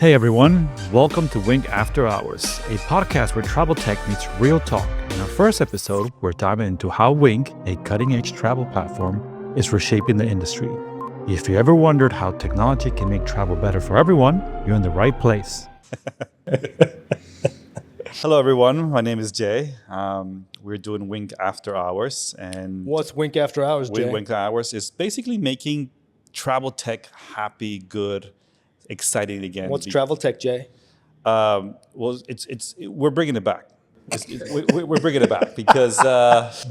Hey everyone, welcome to Wink After Hours, a podcast where travel tech meets real talk. In our first episode, we're diving into how Wink, a cutting-edge travel platform, is reshaping the industry. If you ever wondered how technology can make travel better for everyone, you're in the right place. Hello everyone, my name is Jay. We're doing Wink After Hours, and What's Wink After Hours, Jay? Wink After Hours is basically making travel tech happy, good, exciting again. What's travel tech, Jay? We're bringing it back. We're bringing it back because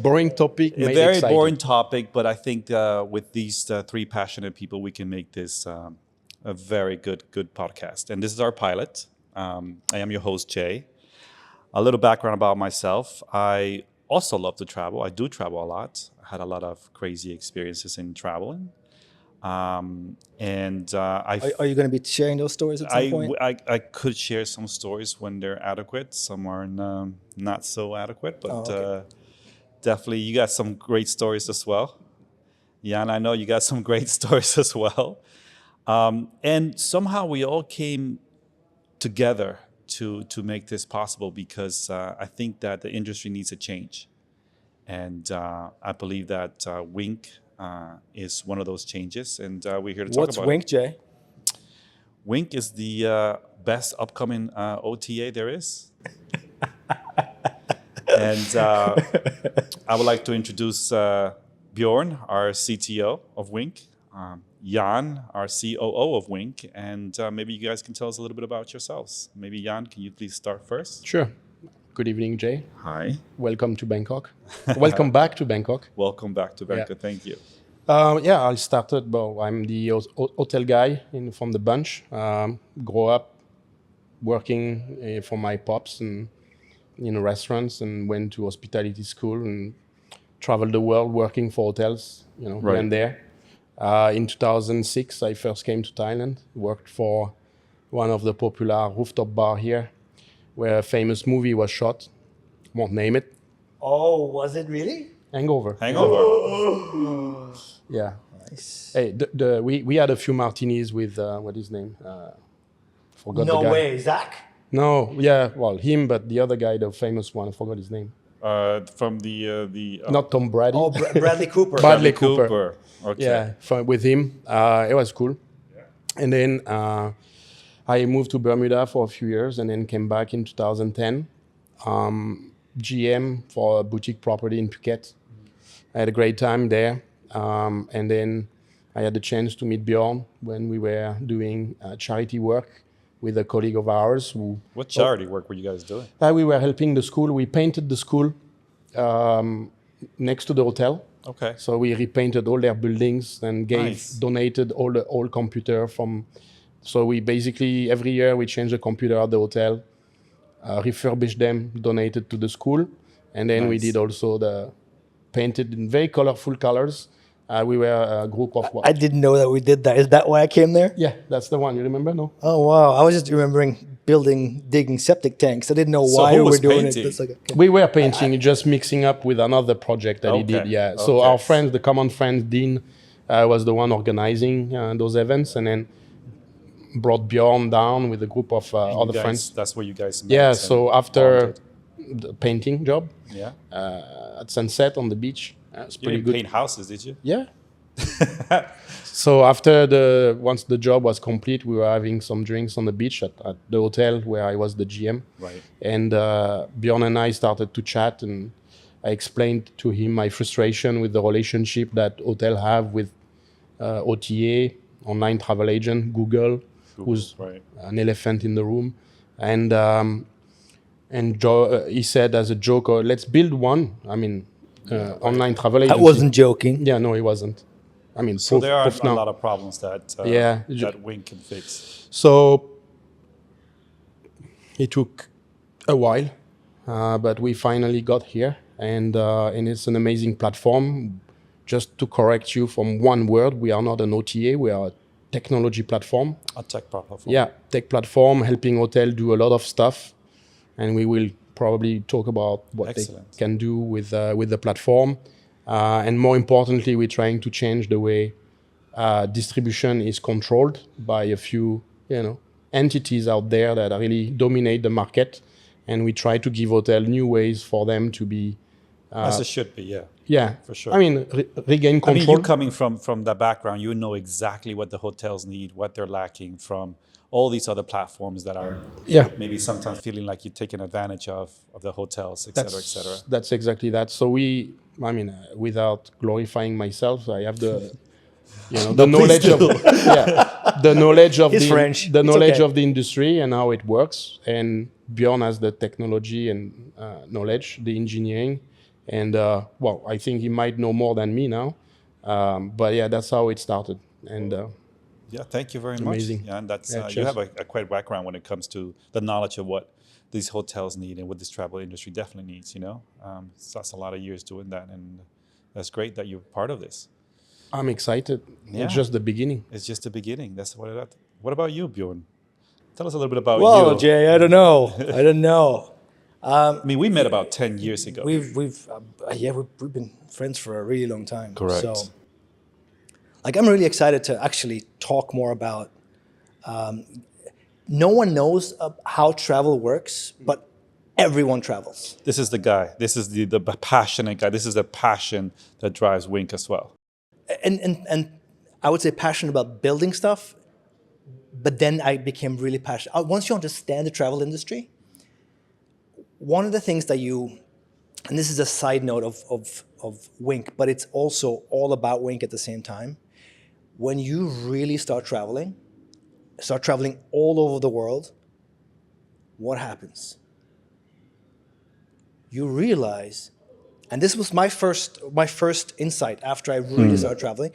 Boring topic, a very boring topic. But I think with these three passionate people, we can make this a very good podcast. And this is our pilot. I am your host, Jay. A little background about myself. I also love to travel. I do travel a lot. I had a lot of crazy experiences in traveling. Are you going to be sharing those stories at some point? I could share some stories when they're adequate. Some are not so adequate, but definitely you got some great stories as well. Yann, I know you got some great stories as well. And somehow we all came together to make this possible because I think that the industry needs a change. And I believe that Wink is one of those changes, and we're here to talk about What's Wink, Jay? Wink is the best upcoming OTA there is. And I would like to introduce Bjorn, our CTO of Wink, Yann, our COO of Wink, and maybe you guys can tell us a little bit about yourselves. Maybe Yann, can you please start first? Sure. Good evening, Jay. Hi. Welcome to Bangkok. Welcome back to Bangkok. Welcome back to Bangkok. Yeah. Thank you. I started, I'm the hotel guy from the bunch. Grew up working for my pops and in restaurants, and went to hospitality school and traveled the world working for hotels, here and there. In 2006, I first came to Thailand, worked for one of the popular rooftop bar here, where a famous movie was shot. Won't name it. Oh, was it really? Hangover. Yeah. Nice. Hey, we had a few martinis with what is his name? Forgot the guy. No way, Zach? No, yeah, well, him, but the other guy, the famous one, I forgot his name. From the Not Tom Brady. Oh, Bradley Cooper. Bradley Cooper. Okay. Yeah, with him, it was cool. Yeah. And then I moved to Bermuda for a few years, and then came back in 2010. GM for a boutique property in Phuket. I had a great time there. And then I had the chance to meet Bjorn when we were doing charity work with a colleague of ours. What charity work were you guys doing? We were helping the school. We painted the school next to the hotel. Okay. So we repainted all their buildings and donated all the old computer from. So we basically every year we change the computer at the hotel, refurbish them, donated to the school, and then we did also the painted in very colorful colors. We were a group of. I didn't know that we did that. Is that why I came there? Yeah, that's the one. You remember? No. Oh, wow. I was just remembering digging septic tanks. I didn't know why we were doing painting? it. It's like, okay. We were painting, just mixing up with another project that he did. Yeah. So our friends, the common friend Dean, was the one organizing those events, and then brought Bjorn down with a group of other friends. That's where you guys met. Yeah. So after the painting job, yeah, at sunset on the beach, it's you pretty didn't good. paint houses, did you? Yeah. So after once the job was complete, we were having some drinks on the beach at the hotel where I was the GM. Right. And Bjorn and I started to chat, and I explained to him my frustration with the relationship that hotel have with OTA, online travel agent, Google, who's an elephant in the room. And he said as a joke, let's build one. I mean, online travel agency. I wasn't joking. Yeah, no, he wasn't. I mean, so there are a lot of problems that Wink can fix. So it took a while, but we finally got here, and it's an amazing platform. Just to correct you from one word, we are not an OTA, we are a technology platform. A tech platform. Yeah, tech platform helping hotel do a lot of stuff, and we will probably talk about what they can do with the platform. And more importantly, we're trying to change the way distribution is controlled by a few, entities out there that really dominate the market, and we try to give hotel new ways for them to be. As it should be, yeah. Yeah, for sure. I mean, regain control. I mean, you coming from that background, you know exactly what the hotels need, what they're lacking from all these other platforms that are maybe sometimes feeling like you're taking advantage of the hotels, et cetera, et cetera. That's exactly that. So without glorifying myself, I have the, the knowledge of, the knowledge of of the industry and how it works. And Bjorn has the technology and knowledge, the engineering. And I think he might know more than me now. But yeah, that's how it started. And thank you very amazing. much. Yeah, and that's you have a quite background when it comes to the knowledge of what these hotels need and what this travel industry definitely needs. So that's a lot of years doing that, and that's great that you're part of this. I'm excited. Yeah. It's just the beginning. It's just the beginning. That's what it is. What about you, Bjorn? Tell us a little bit about you. Well, Jay, I don't know. I don't know. I mean, we met about 10 years ago. We've been friends for a really long time. Correct. So, I'm really excited to actually talk more about. No one knows how travel works, but everyone travels. This is the guy. This is the passionate guy. This is the passion that drives Wink as well. And I would say passionate about building stuff, but then I became really passionate. Once you understand the travel industry, one of the things that and this is a side note of Wink, but it's also all about Wink at the same time. When you really start traveling all over the world, what happens? You realize, and this was my first insight after I really started traveling,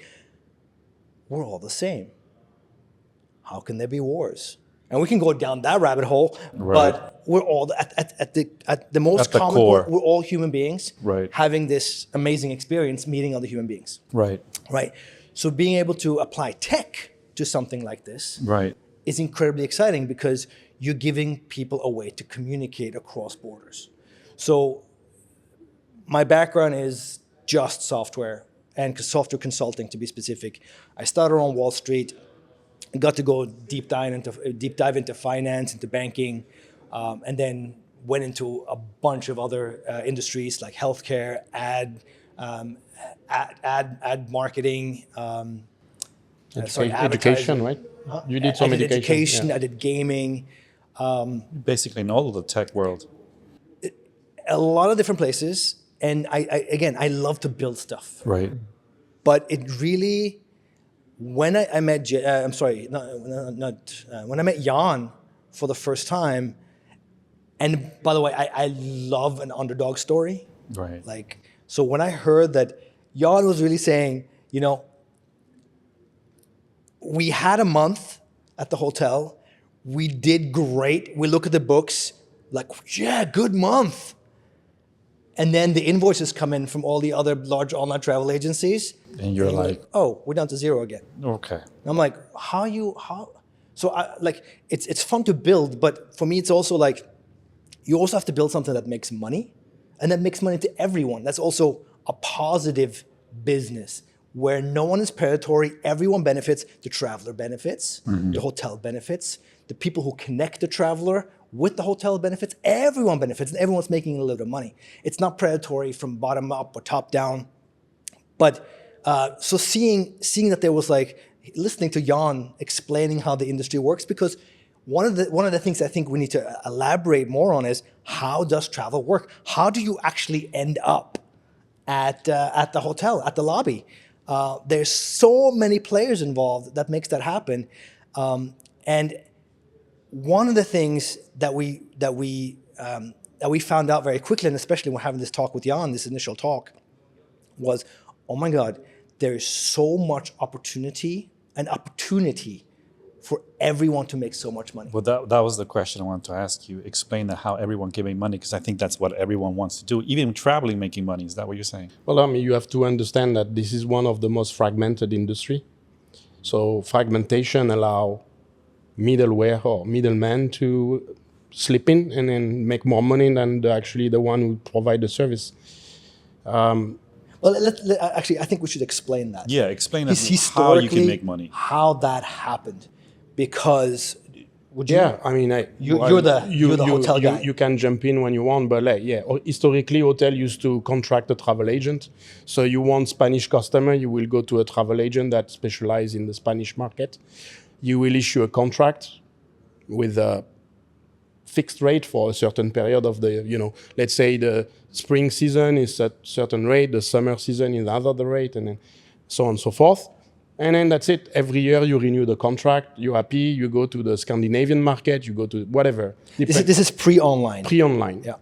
we're all the same. How can there be wars? And we can go down that rabbit hole, but we're all at the most common core. We're all human beings having this amazing experience meeting other human beings. Right. So being able to apply tech to something like this is incredibly exciting because you're giving people a way to communicate across borders. So my background is just software and software consulting, to be specific. I started on Wall Street. Got to go deep dive into finance, into banking, and then went into a bunch of other industries like healthcare, ad marketing, education, right? You did some education. I did gaming. Basically in all of the tech world. A lot of different places, and I love to build stuff. Right. But it really. When I met, when I met Yann for the first time, and by the way, I love an underdog story. Right. So when I heard that Yann was really saying, we had a month at the hotel, we did great. We look at the books, good month. And then the invoices come in from all the other large online travel agencies. And you're like, oh, we're down to zero again. Okay. And I'm like, how? So it's fun to build, but for me, it's also you also have to build something that makes money and that makes money to everyone. That's also a positive business where no one is predatory. Everyone benefits. The traveler benefits, the hotel benefits, the people who connect the traveler with the hotel benefits, everyone benefits, and everyone's making a little bit of money. It's not predatory from bottom up or top down. But so seeing that there was listening to Yann explaining how the industry works, because one of the things I think we need to elaborate more on is how does travel work? How do you actually end up at the hotel, at the lobby? There's so many players involved that makes that happen, and one of the things that we found out very quickly, and especially when having this talk with Yann, this initial talk, was, oh my God, there is so much opportunity for everyone to make so much money. Well, that was the question I wanted to ask you. Explain how everyone can make money, because I think that's what everyone wants to do, even traveling, making money. Is that what you're saying? Well, you have to understand that this is one of the most fragmented industry. So fragmentation allow middleware or middlemen to slip in and then make more money than actually the one who provide the service. Well, actually, I think we should explain that. Yeah, explain how you can make money. How that happened. Because Would you? Yeah, I mean, You're the hotel guy. You can jump in when you want, but like, yeah, historically, hotel used to contract a travel agent. So you want Spanish customer, you will go to a travel agent that specializes in the Spanish market. You will issue a contract with a fixed rate for a certain period of the, let's say the spring season is at certain rate, the summer season is another rate, and then so on and so forth. And then that's it. Every year you renew the contract. You're happy. You go to the Scandinavian market. You go to whatever. This is pre-online. Pre-online. Yeah.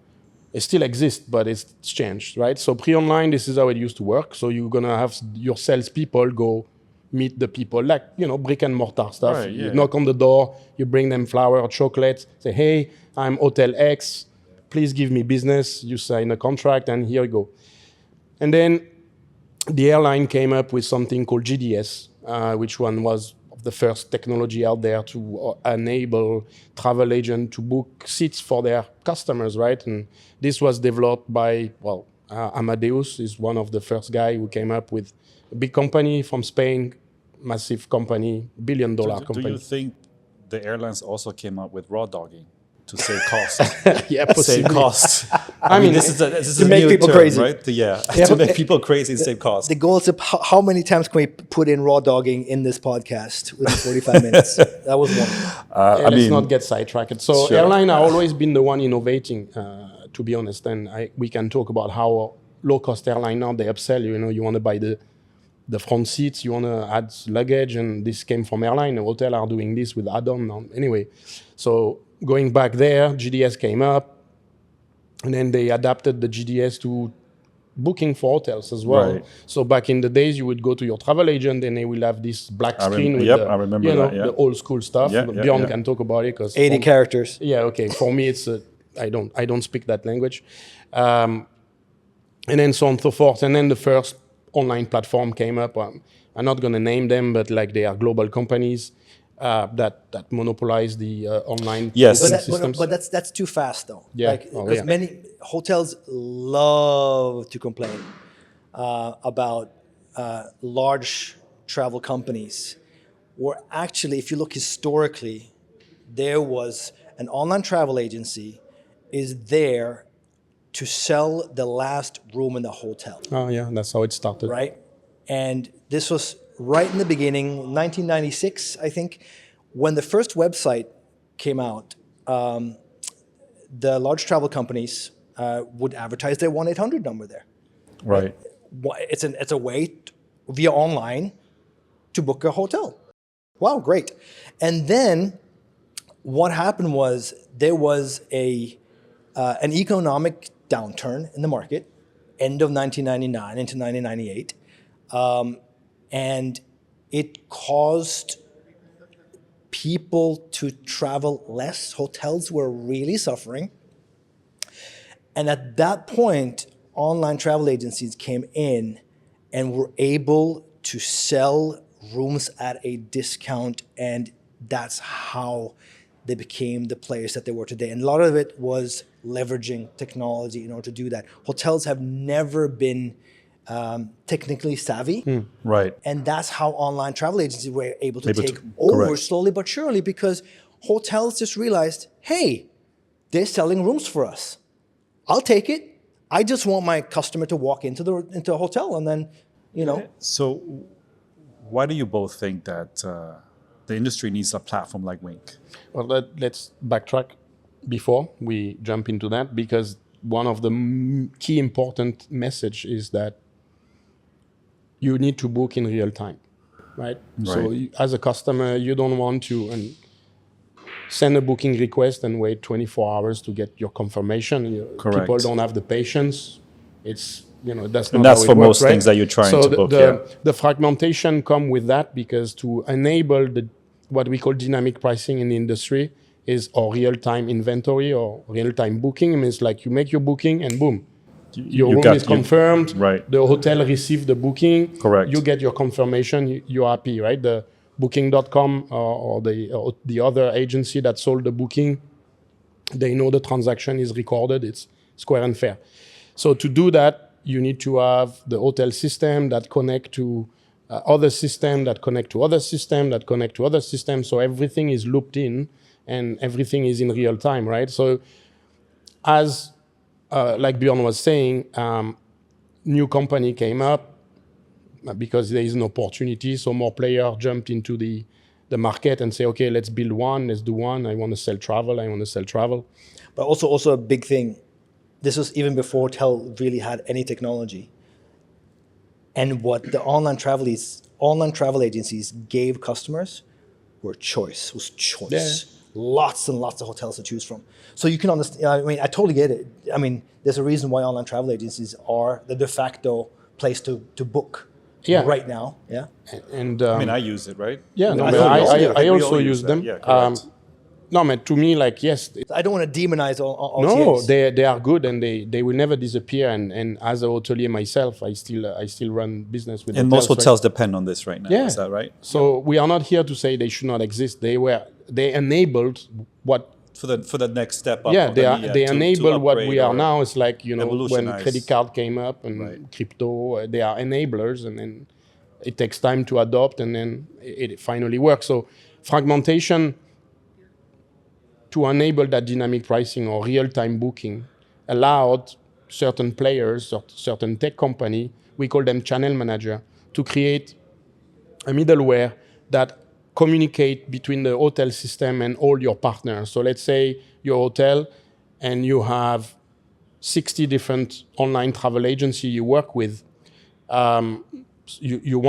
It still exists, but it's changed, right? So pre-online, this is how it used to work. So you're gonna have your salespeople go meet the people, like brick and mortar stuff. Right, yeah. You knock on the door. You bring them flour or chocolate. Say, hey, I'm Hotel X. Please give me business. You sign a contract, and here you go. And then the airline came up with something called GDS, which one was the first technology out there to enable travel agents to book seats for their customers, right? And this was developed by, Amadeus is one of the first guy who came up with a big company from Spain, massive company, billion-dollar company. Do you think the airlines also came up with raw dogging to save cost? Yeah, Save possibly. cost. I mean, this is a make new people term, crazy. right? Yeah, To but- make people crazy and save cost. The goal is how many times can we put in raw dogging in this podcast within 45 minutes? That was one. Let's not get sidetracked. So Sure. airline are always been the one innovating, to be honest. And we can talk about how low-cost airline now, they upsell you. You want to buy the front seats, you want to add luggage, and this came from airline. The hotel are doing this with add-on now. Anyway, so going back there, GDS came up, and then they adapted the GDS to booking for hotels as well. Right. So back in the days, you would go to your travel agent, and they will have this black screen with I remember that, yeah. the old school stuff. Yeah, Bjorn yeah. can talk about it because 80 characters. yeah, okay. For me, it's I don't speak that language, and then so on and so forth. And then the first online platform came up. I'm not going to name them, but like they are global companies that monopolize the online Yes. booking But, systems. but that's too fast, though. Yeah. Because many hotels love to complain about large travel companies, where actually, if you look historically, there was an online travel agency is there to sell the last room in the hotel, Oh yeah, that's how it started. right? And this was right in the beginning, 1996, I think, when the first website came out. The large travel companies would advertise their 1-800 number there. Right. It's a way via online to book a hotel. Wow, great. And then what happened was there was an economic downturn in the market, end of 1999 into 1998, and it caused people to travel less. Hotels were really suffering. And at that point, online travel agencies came in and were able to sell rooms at a discount, and that's how they became the players that they were today. And a lot of it was leveraging technology in order to do that. Hotels have never been technically savvy. Right. And that's how online travel agencies were able to Able take to- over correct. slowly but surely, because hotels just realized, hey, they're selling rooms for us. I'll take it. I just want my customer to walk into a hotel, and then, So, why do you both think that the industry needs a platform like Wink? Well, let's backtrack before we jump into that, because one of the key important message is that you need to book in real time, right? So as a customer, you don't want to send a booking request and wait 24 hours to get your confirmation. Correct. People don't have the patience. It's that's not And that's how it for works, most right? things that you're trying so to book. the fragmentation come with that, because to enable what we call dynamic pricing in the industry is or real-time inventory or real-time booking. It means like you make your booking and boom, your room is confirmed. Right. The hotel received the booking. Correct. You get your confirmation. You're happy, right? The Booking.com or the other agency that sold the booking, they know the transaction is recorded. It's square and fair. So to do that, you need to have the hotel system that connect to other system that connect to other system that connect to other systems. So everything is looped in, and everything is in real time, right? So as like Bjorn was saying, new company came up because there is an opportunity. So more players jumped into the market and say, okay, let's build one, let's do one. I want to sell travel. But also a big thing. This was even before hotel really had any technology. And what the online travel agencies gave customers was choice. Yeah. Lots and lots of hotels to choose from. So you can understand. I mean, I totally get it. I mean, there's a reason why online travel agencies are the de facto place to book. Yeah. Right now. Yeah. And I mean, I use it, right? yeah, no, I but think we all do. I We also all use that. them. Yeah, correct. No, man, to me, like, yes, I don't want to demonize all no, OTAs. they are good and they will never disappear. And as a hotelier myself, I still run business with And hotels. most hotels depend on this right now. Yeah. Is that right? So we are not here to say they should not exist. They enabled what. For the next step up. Yeah, of they to enable what upgrade we are or now. It's like, when evolutionize. credit card came up and Right. crypto, they are enablers, and then it takes time to adopt, and then it finally works. So fragmentation to enable that dynamic pricing or real-time booking allowed certain players or certain tech company, we call them channel manager, to create a middleware that communicate between the hotel system and all your partners. So let's say your hotel and you have 60 different online travel agency you work with. You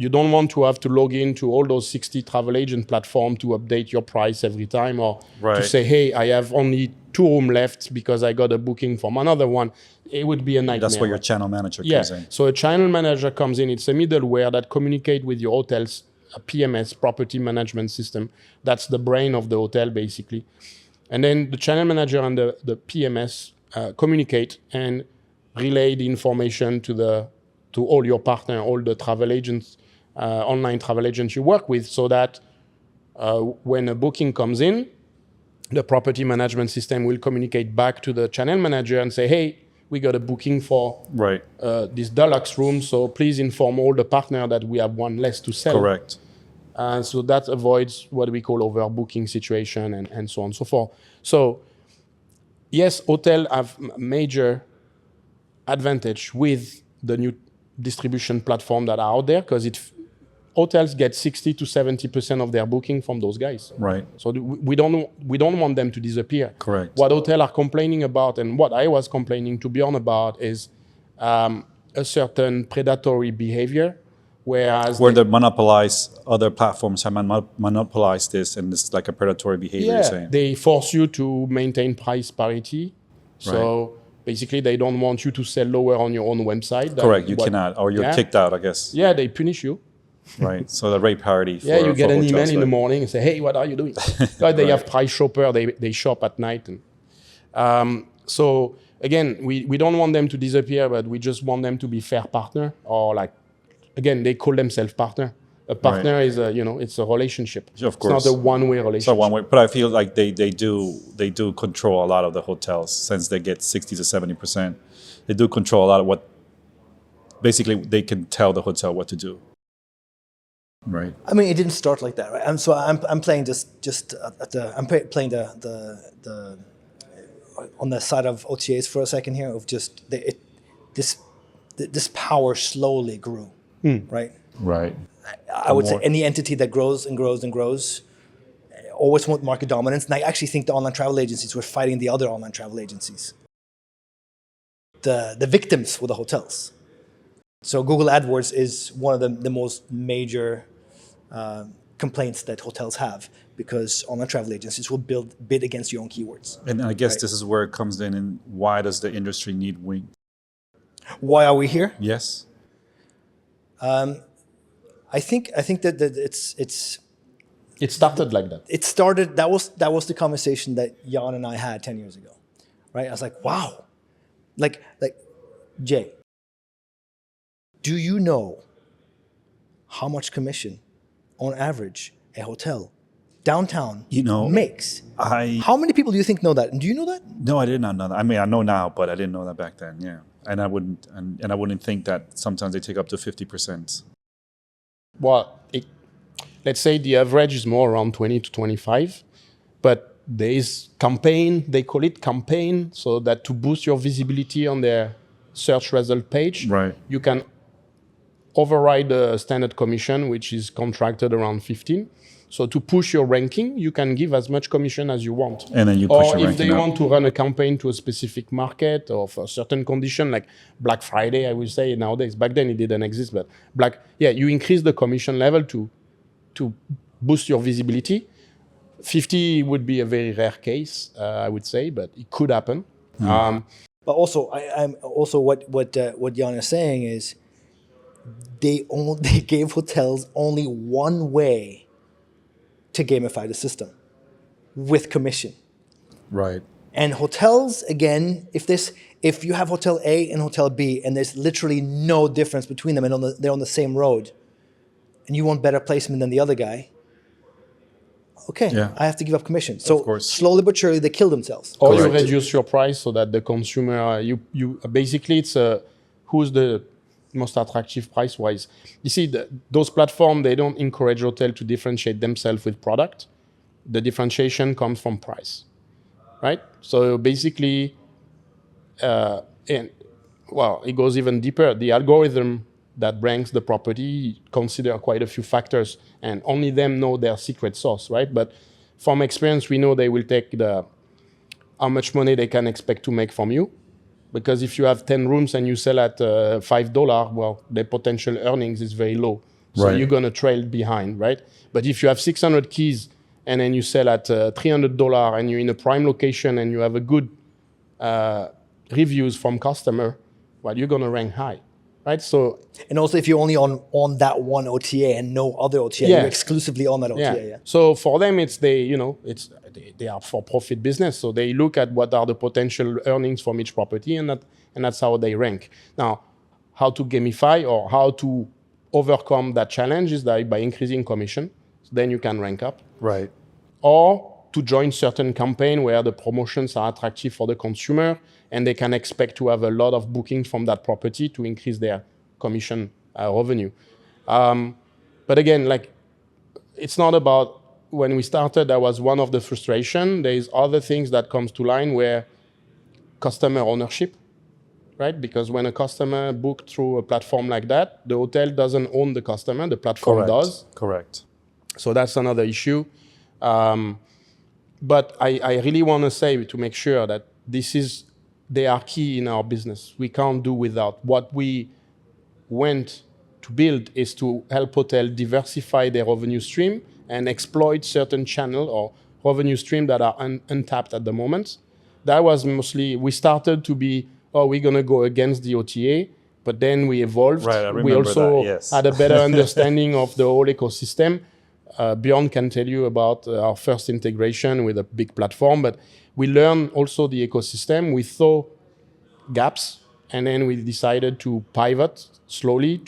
don't want to have to log into all those 60 travel agent platform to update your price every time, or to Right. say, hey, I have only 2 rooms left because I got a booking from another one. It would be a nightmare. That's where your channel manager Yeah. comes in. So a channel manager comes in. It's a middleware that communicate with your hotel's PMS, property management system. That's the brain of the hotel, basically. And then the channel manager and the PMS communicate and relay the information to all your partner, all the travel agents, online travel agents you work with, so that when a booking comes in, the property management system will communicate back to the channel manager and say, hey, we got a booking for Right. this deluxe room, so please inform all the partner that we have one less to sell. Correct. So that avoids what we call overbooking situation and so on and so forth. So yes, hotels have major advantage with the new distribution platform that are out there, because hotels get 60 to 70% of their booking from those guys. Right. So we don't want them to disappear. Correct. What hotels are complaining about, and what I was complaining to Bjorn about, is a certain predatory behavior, whereas Where they monopolize, other platforms have monopolized this, and it's like a predatory behavior. You're saying. they force you to maintain price parity. So basically, they don't want you to sell lower on your own website. Correct. You cannot, or you're Yeah. kicked out, I guess. Yeah, they punish you. Right. So the rate parity. For, Yeah, you get for an email hotels, in the right? morning and say, hey, what are you doing? Like they have price shopper, they shop at night. And, so again, we don't want them to disappear, but we just want them to be fair partner, or like, again, they call themselves partner. A partner is it's a relationship. Of course. It's not a one-way relationship. So one way, but I feel like they do control a lot of the hotels, since they get 60 to 70%. They do control a lot of what. Basically, they can tell the hotel what to do. Right. I mean, it didn't start like that, right? I'm playing playing the on the side of OTAs for a second here, of just this power slowly grew, right? Right. I would say any entity that grows and grows and grows always want market dominance. And I actually think the online travel agencies were fighting the other online travel agencies. The victims were the hotels. So Google AdWords is one of the most major complaints that hotels have, because online travel agencies will bid against your own keywords. And I guess Right. this is where it comes in. And why does the industry need wing? Why are we here? Yes. I think that it's It started like that. it started. That was the conversation that Yann and I had 10 years ago, right? I was like, wow, like Jay, do you know how much commission, on average, a hotel downtown makes? How many people do you think know that? And do you know that? No, I did not know that. I mean, I know now, but I didn't know that back then. Yeah, and I wouldn't think that sometimes they take up to 50%. Well, let's say the average is more around 20 to 25. But there is campaign, they call it campaign, so that to boost your visibility on their search result page, Right. you can override the standard commission, which is contracted around 15. So to push your ranking, you can give as much commission as you want. And then you push or your if they ranking up. want to run a campaign to a specific market or for a certain condition, like Black Friday, I will say nowadays. Back then it didn't exist, but you increase the commission level to boost your visibility. 50 would be a very rare case, I would say, but it could happen. But also, I'm also what Yann is saying is they gave hotels only one way to gamify the system, with commission. Right. And hotels, again, if you have Hotel A and Hotel B, and there's literally no difference between them, and they're on the same road, and you want better placement than the other guy, okay, Yeah. I have to give up commission. So course. slowly but surely, they kill themselves. Or you Correct. reduce your price so that the consumer, you basically it's who's the most attractive price wise. You see, those platforms, they don't encourage hotel to differentiate themselves with product. The differentiation comes from price, right? So basically, it goes even deeper. The algorithm that ranks the property consider quite a few factors, and only them know their secret sauce, right? But from experience, we know they will take how much money they can expect to make from you. Because if you have 10 rooms and you sell at $5, well, the potential earnings is very low. So Right. you're going to trail behind, right? But if you have 600 keys and then you sell at $300 and you're in a prime location and you have a good reviews from customer, well, you're going to rank high, right? So And also, if you're only on that one OTA and no other OTA, Yeah. you're exclusively on that OTA. Yeah. So for them, they are for profit business. So they look at what are the potential earnings from each property, and that's how they rank. Now, how to gamify or how to overcome that challenge is by increasing commission. So then you can rank up, Right. or to join certain campaign where the promotions are attractive for the consumer and they can expect to have a lot of bookings from that property to increase their commission revenue. But again, it's not about when we started, that was one of the frustration. There is other things that comes to line where customer ownership, right? Because when a customer booked through a platform like that, the hotel doesn't own the customer, the platform Correct. does. Correct. So that's another issue. But I really want to say to make sure that they are key in our business. We can't do without. What we went to build is to help hotel diversify their revenue stream and exploit certain channel or revenue stream that are untapped at the moment. That was mostly, we started to be, we're going to go against the OTA, but then we evolved. Right, I We remember also that, yes. had a better understanding of the whole ecosystem. Bjorn can tell you about our first integration with a big platform, but we learned also the ecosystem. We saw gaps, and then we decided to pivot slowly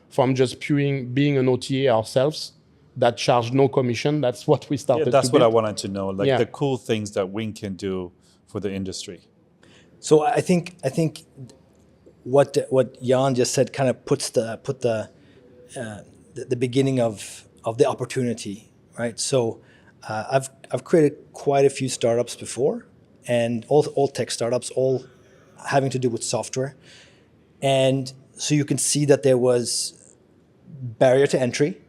from just being an OTA ourselves that charged no commission. That's what we started That's to what I build. wanted to know, like Yeah. the cool things that Wing can do for the industry. So I think what Yann just said kind of put the beginning of the opportunity, right? So I've created quite a few startups before, and all tech startups, all having to do with software, and so you can see that there was barrier to entry,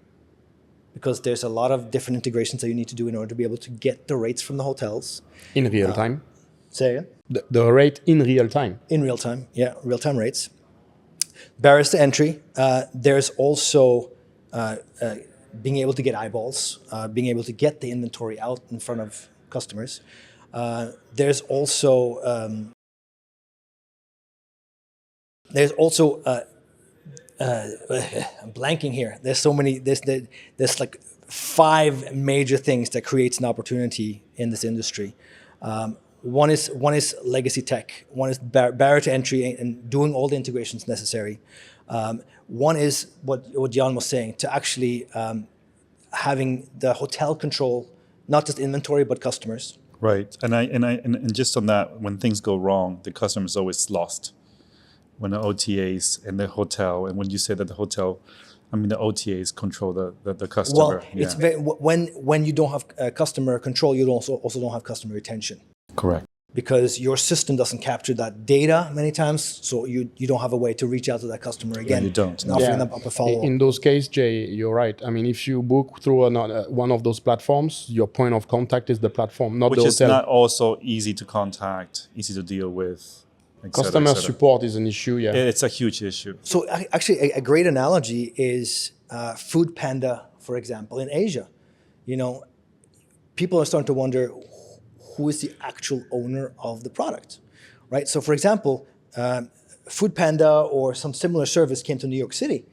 because there's a lot of different integrations that you need to do in order to be able to get the rates from the hotels. In real time. Say again? The rate in real time. In real time, yeah, real-time rates. Barriers to entry. There's also being able to get eyeballs, being able to get the inventory out in front of customers. There's also I'm blanking here. There's so many. There's like 5 major things that creates an opportunity in this industry. One is legacy tech. One is barrier to entry and doing all the integrations necessary. One is what Yann was saying, to actually having the hotel control not just inventory but customers. Right, and just on that, when things go wrong, the customer is always lost. When the OTAs and the hotel, and when you say that the hotel I mean, the OTAs control the customer. Well, it's very, when you don't have customer control, you also don't have customer retention. Correct. Because your system doesn't capture that data many times, so you don't have a way to reach out to that customer again. you don't. And offering them up a follow-up. In those cases, Jay, you're right. I mean, if you book through one of those platforms, your point of contact is the platform, not Which the is hotel. not also easy to contact, easy to deal with. Et cetera, Customer et cetera. support is an issue, yeah. It's a huge issue. So actually, a great analogy is Food Panda, for example, in Asia. You know, people are starting to wonder who is the actual owner of the product, right? So, for example, Food Panda or some similar service came to New York City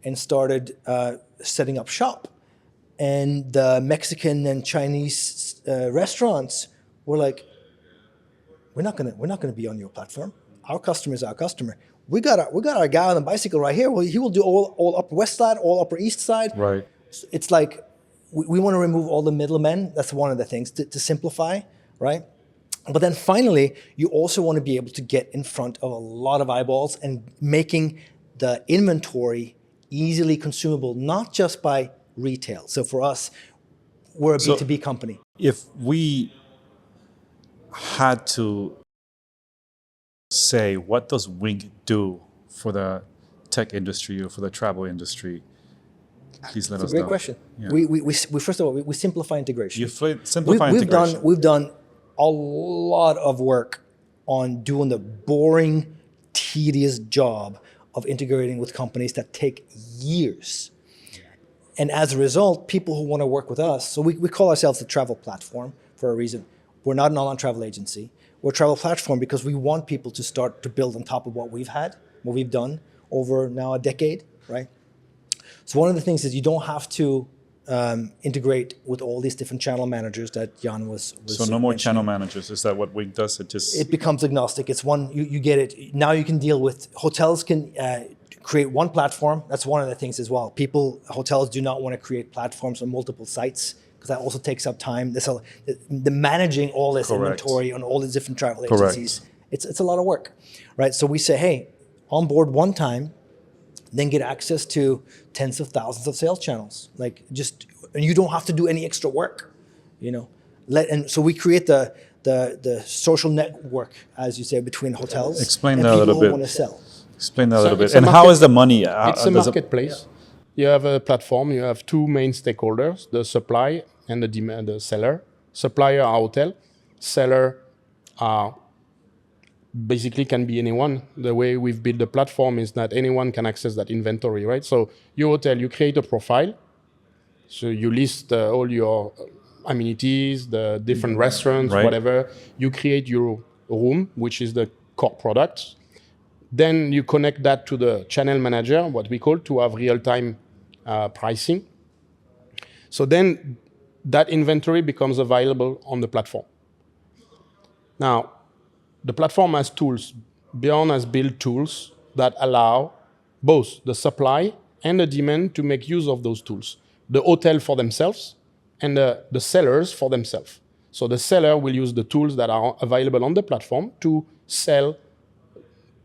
and started setting up shop, and the Mexican and Chinese restaurants were like, we're not gonna be on your platform. Our customer is our customer. We got our guy on the bicycle right here. Well, he will do all Upper West Side, all Upper East Side. Right. It's like we want to remove all the middlemen. That's one of the things to simplify, right? But then finally, you also want to be able to get in front of a lot of eyeballs and making the inventory easily consumable, not just by retail. So for us, we're a B2B company. If we had to say, what does Wink do for the tech industry or for the travel industry? Please let us know. Great question. Yeah. We first of all, we simplify integration. You simplify integration. We've done a lot of work on doing the boring, tedious job of integrating with companies that take years. And as a result, people who want to work with us, so we call ourselves a travel platform for a reason. We're not an online travel agency. We're a travel platform because we want people to start to build on top of what we've had, what we've done over now a decade, right? So one of the things is you don't have to integrate with all these different channel managers that Yann was So no more channel managers. Is that what Wink does? It becomes agnostic. It's one, you get it. Now you can deal with, hotels can create one platform. That's one of the things as well. Hotels do not want to create platforms on multiple sites because that also takes up time. The managing all this inventory on all these different travel agencies, it's a lot of work, right? So we say, hey, on board one time, then get access to tens of thousands of sales channels. And you don't have to do any extra work, you know. And so we create the social network, as you say, between hotels Explain and that a people little who bit. want to sell. Explain that a little bit. it's a And how is the money? It's a marketplace. You have a platform. You have two main stakeholders: the supply and the demand, the seller. Supplier are hotel. Seller are basically can be anyone. The way we've built the platform is that anyone can access that inventory, right? So your hotel, you create a profile. So you list all your amenities, the different restaurants, whatever. You create your room, which is the core product. Then you connect that to the channel manager, what we call, to have real-time pricing. So then that inventory becomes available on the platform. Now, the platform has tools. Bjorn has built tools that allow both the supply and the demand to make use of those tools. The hotel for themselves and the sellers for themselves. So the seller will use the tools that are available on the platform to sell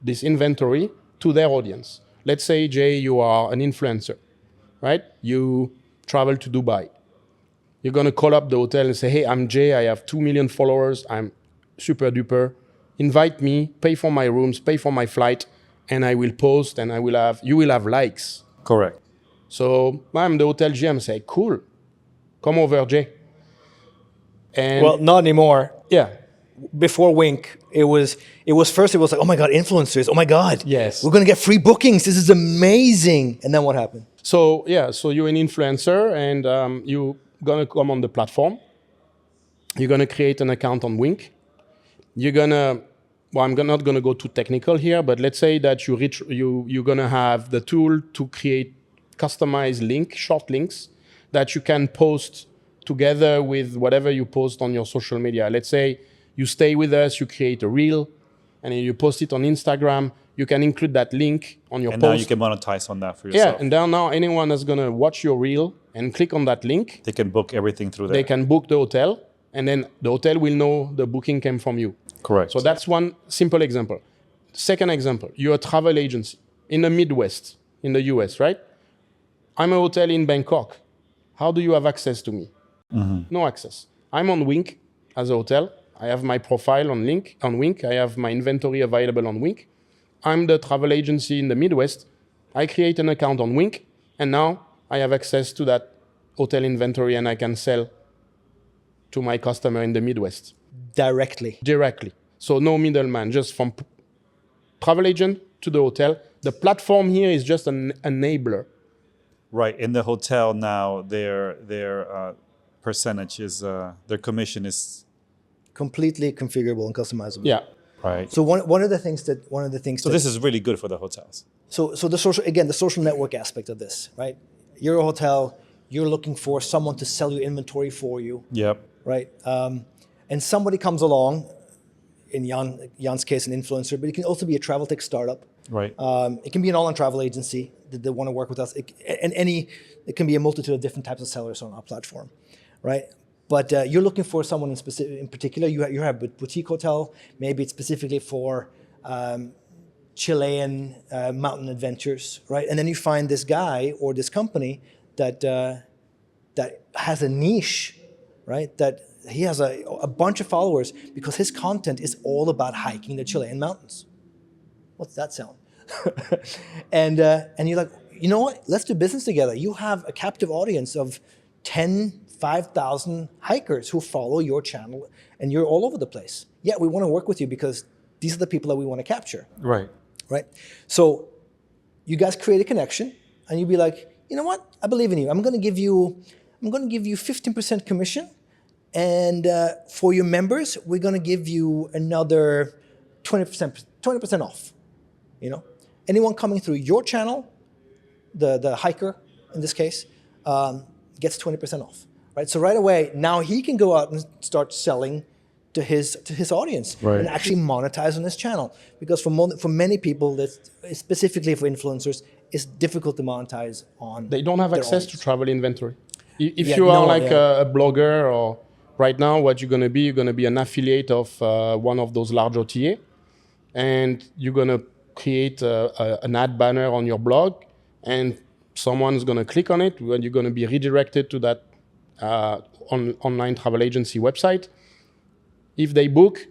this inventory to their audience. Let's say, Jay, you are an influencer, right? You travel to Dubai. You're going to call up the hotel and say, hey, I'm Jay. I have 2 million followers. I'm super duper. Invite me, pay for my rooms, pay for my flight, and I will post and you will have likes. Correct. So I'm the hotel GM, say, cool, come over, Jay. And Well, not anymore. yeah. Before Wink, it was like, oh my God, influencers. Oh my God. Yes. We're going to get free bookings. This is amazing. And then what happened? So you're an influencer and you're going to come on the platform. You're going to create an account on Wink. You're going to, I'm not going to go too technical here, but let's say that you're going to have the tool to create customized short links that you can post together with whatever you post on your social media. Let's say you stay with us, you create a reel, and you post it on Instagram. You can include that link on your post. And now you can monetize on that for yourself. Yeah, and now anyone that's going to watch your reel and click on that link, they can book everything through there. they can book the hotel, and then the hotel will know the booking came from you. Correct. So that's one simple example. Second example, you're a travel agency in the Midwest, in the US, right? I'm a hotel in Bangkok. How do you have access to me? No access. I'm on Wink as a hotel. I have my profile on Wink. I have my inventory available on Wink. I'm the travel agency in the Midwest. I create an account on Wink, and now I have access to that hotel inventory, and I can sell to my customer in the Midwest. Directly. So no middleman, just from travel agent to the hotel. The platform here is just an enabler. Right. In the hotel now, their percentage is their commission is Completely configurable and customizable. Yeah. right. So one of the things So this is really good for the hotels. So the social network aspect of this, right? You're a hotel, you're looking for someone to sell your inventory for you, Yep. right? And somebody comes along, in Yann's case, an influencer, but it can also be a travel tech startup. Right. It can be an online travel agency that want to work with us. It can be a multitude of different types of sellers on our platform, right? But you're looking for someone in particular. You have a boutique hotel, maybe it's specifically for Chilean mountain adventures, right? And then you find this guy or this company that has a niche, right? That he has a bunch of followers because his content is all about hiking the Chilean mountains. What's that sound? And you're like, you know what? Let's do business together. You have a captive audience of 5,000 hikers who follow your channel, and you're all over the place. Yeah, we want to work with you because these are the people that we want to capture. Right. Right? So you guys create a connection, and you'd be like, you know what? I believe in you. I'm going to give you 15% commission, and for your members, we're going to give you another 20% off. You know, anyone coming through your channel, the hiker in this case, gets 20% off. Right? So right away, now he can go out and start selling to his audience Right. and actually monetize on his channel. Because for many people, that's specifically for influencers, it's difficult to monetize on. They don't have their access to audience. travel inventory. If Yeah, you are no, like yeah. a blogger, or right now what you're going to be an affiliate of one of those large OTA, and you're going to create an ad banner on your blog, and someone's going to click on it, when you're going to be redirected to that online travel agency website. If they book,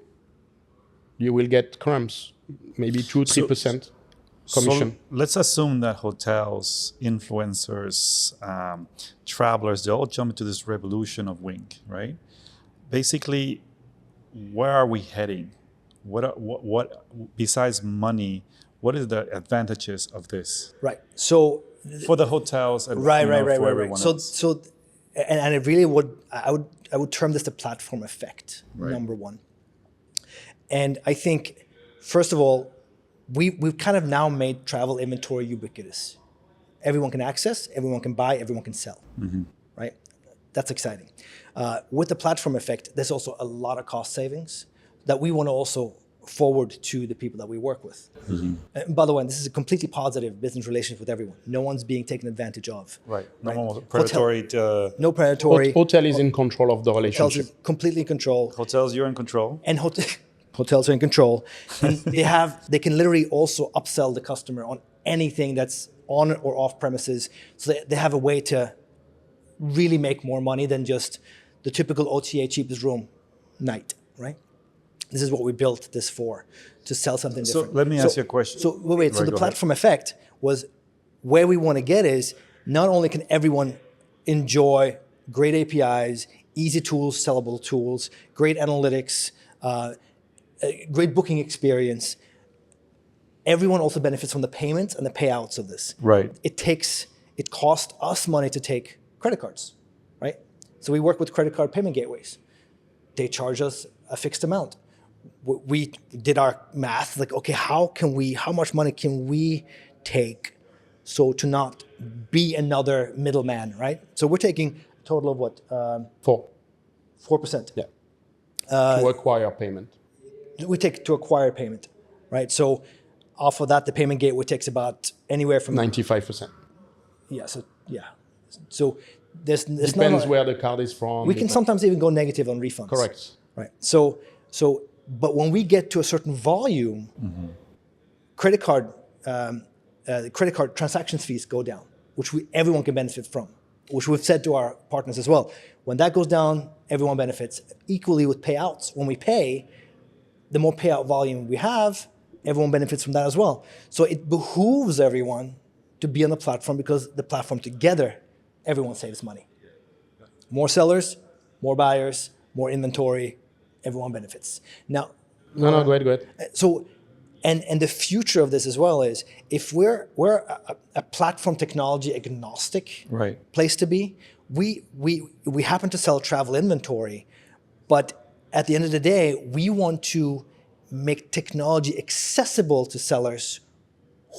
you will get crumbs, maybe 2-3% commission. So let's assume that hotels, influencers, travelers, they all jump into this revolution of Wink, right? Basically, where are we heading? What besides money, what is the advantages of this Right. So for the hotels and right. for everyone else? So, and it really I would term this the platform effect, number one. And I think, first of all, we've kind of now made travel inventory ubiquitous. Everyone can access, everyone can buy, everyone can sell, right? That's exciting. With the platform effect, there's also a lot of cost savings that we want to also forward to the people that we work with. And by the way, this is a completely positive business relationship with everyone. No one's being taken advantage of. Right. No one was predatory. No predatory. Hotel is in control of the Hotels relationship. is completely in control. Hotels, you're in control. And hotels are in control. And they can literally also upsell the customer on anything that's on or off premises. So they have a way to really make more money than just the typical OTA cheapest room night, right? This is what we built this for, to sell something different. So let me ask you a question. So wait. So Right, the go platform effect was where we want to get is not only can everyone enjoy great APIs, easy tools, sellable tools, great analytics, great booking experience. Everyone also benefits from the payments and the payouts of this. Right. It costs us money to take credit cards, right? So we work with credit card payment gateways. They charge us a fixed amount. We did our math, like, okay, how much money can we take so to not be another middleman, right? So we're taking a total of what? 4%. Yeah. To acquire payment. We take to acquire payment, right? So off of that, the payment gateway takes about anywhere from 95%. Yeah. So there's Depends not where the card is from. we can sometimes even go negative on refunds. Correct. Right. So but when we get to a certain volume, credit card transactions fees go down. which everyone can benefit from, which we've said to our partners as well. When that goes down, everyone benefits. Equally with payouts. When we pay, the more payout volume we have, everyone benefits from that as well. So it behooves everyone to be on the platform, because the platform together, everyone saves money. More sellers, more buyers, more inventory, everyone benefits. Now, No, go ahead. so, and the future of this as well is, if we're a platform technology agnostic Right. place to be, we happen to sell travel inventory, but at the end of the day, we want to make technology accessible to sellers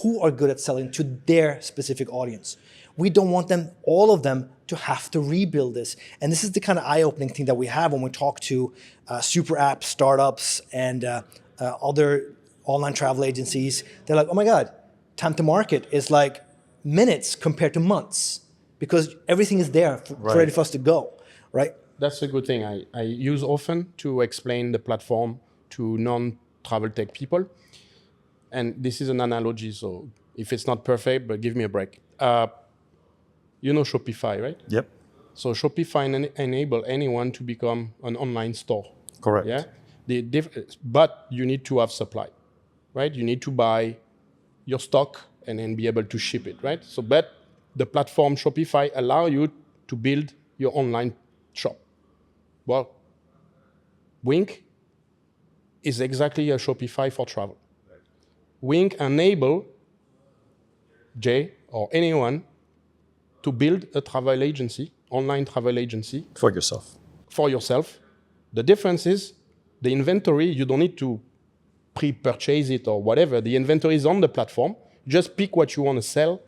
who are good at selling to their specific audience. We don't want them, all of them, to have to rebuild this. And this is the kind of eye-opening thing that we have when we talk to super app startups and other online travel agencies. They're like, oh my God, time to market is like minutes compared to months, because everything is there ready for us to go, right? That's a good thing. I use often to explain the platform to non-travel tech people. And this is an analogy, so if it's not perfect, but give me a break. You know Shopify, right? Yep. So Shopify enable anyone to become an online store. Correct. Yeah. But you need to have supply, right? You need to buy your stock and then be able to ship it, right? So, but the platform Shopify allow you to build your online shop. Well, Wink is exactly a Shopify for travel. Wink enable Jay or anyone to build a travel agency, online travel agency. For yourself. For yourself. The difference is the inventory, you don't need to pre-purchase it or whatever. The inventory is on the platform. Just pick what you want to sell.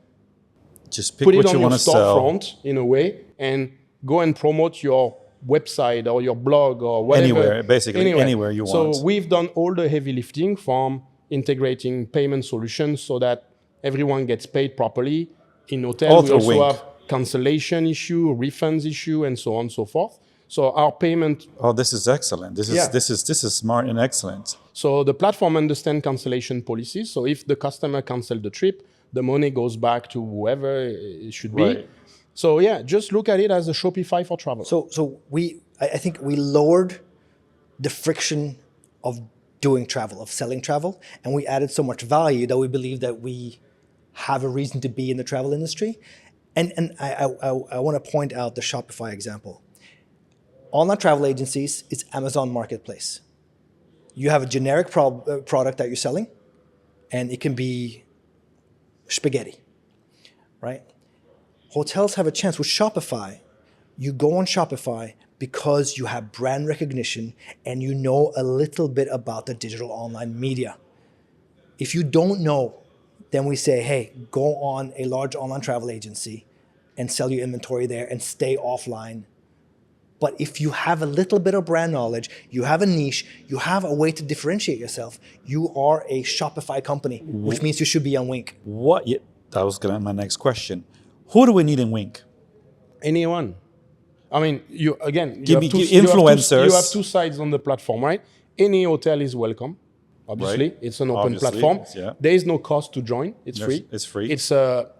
Just pick Put what it on you your want to sell. storefront in a way and go and promote your website or your blog or whatever. Anywhere, basically, anywhere you want. So we've done all the heavy lifting from integrating payment solutions so that everyone gets paid properly. In hotel, All we through also Wink. have cancellation issue, refunds issue, and so on and so forth. So our payment. Oh, this is excellent. This is smart and excellent. So the platform understands cancellation policies. So if the customer cancels the trip, the money goes back to whoever it should be. Right. So yeah, just look at it as a Shopify for travel. So I think we lowered the friction of doing travel, of selling travel, and we added so much value that we believe that we have a reason to be in the travel industry. And I want to point out the Shopify example. Online travel agencies is Amazon Marketplace. You have a generic product that you're selling, and it can be spaghetti, right? Hotels have a chance with Shopify. You go on Shopify because you have brand recognition and you know a little bit about the digital online media. If you don't know, then we say, hey, go on a large online travel agency and sell your inventory there and stay offline. But if you have a little bit of brand knowledge, you have a niche, you have a way to differentiate yourself, you are a Shopify company, which means you should be on Wink. What? Yeah, that was gonna be my next question. Who do we need in Wink? Anyone. I mean, you influencers. You have two sides on the platform, right? Any hotel is welcome. Obviously, it's an open platform. Yeah. There is no cost to join. It's free. It's free. It's a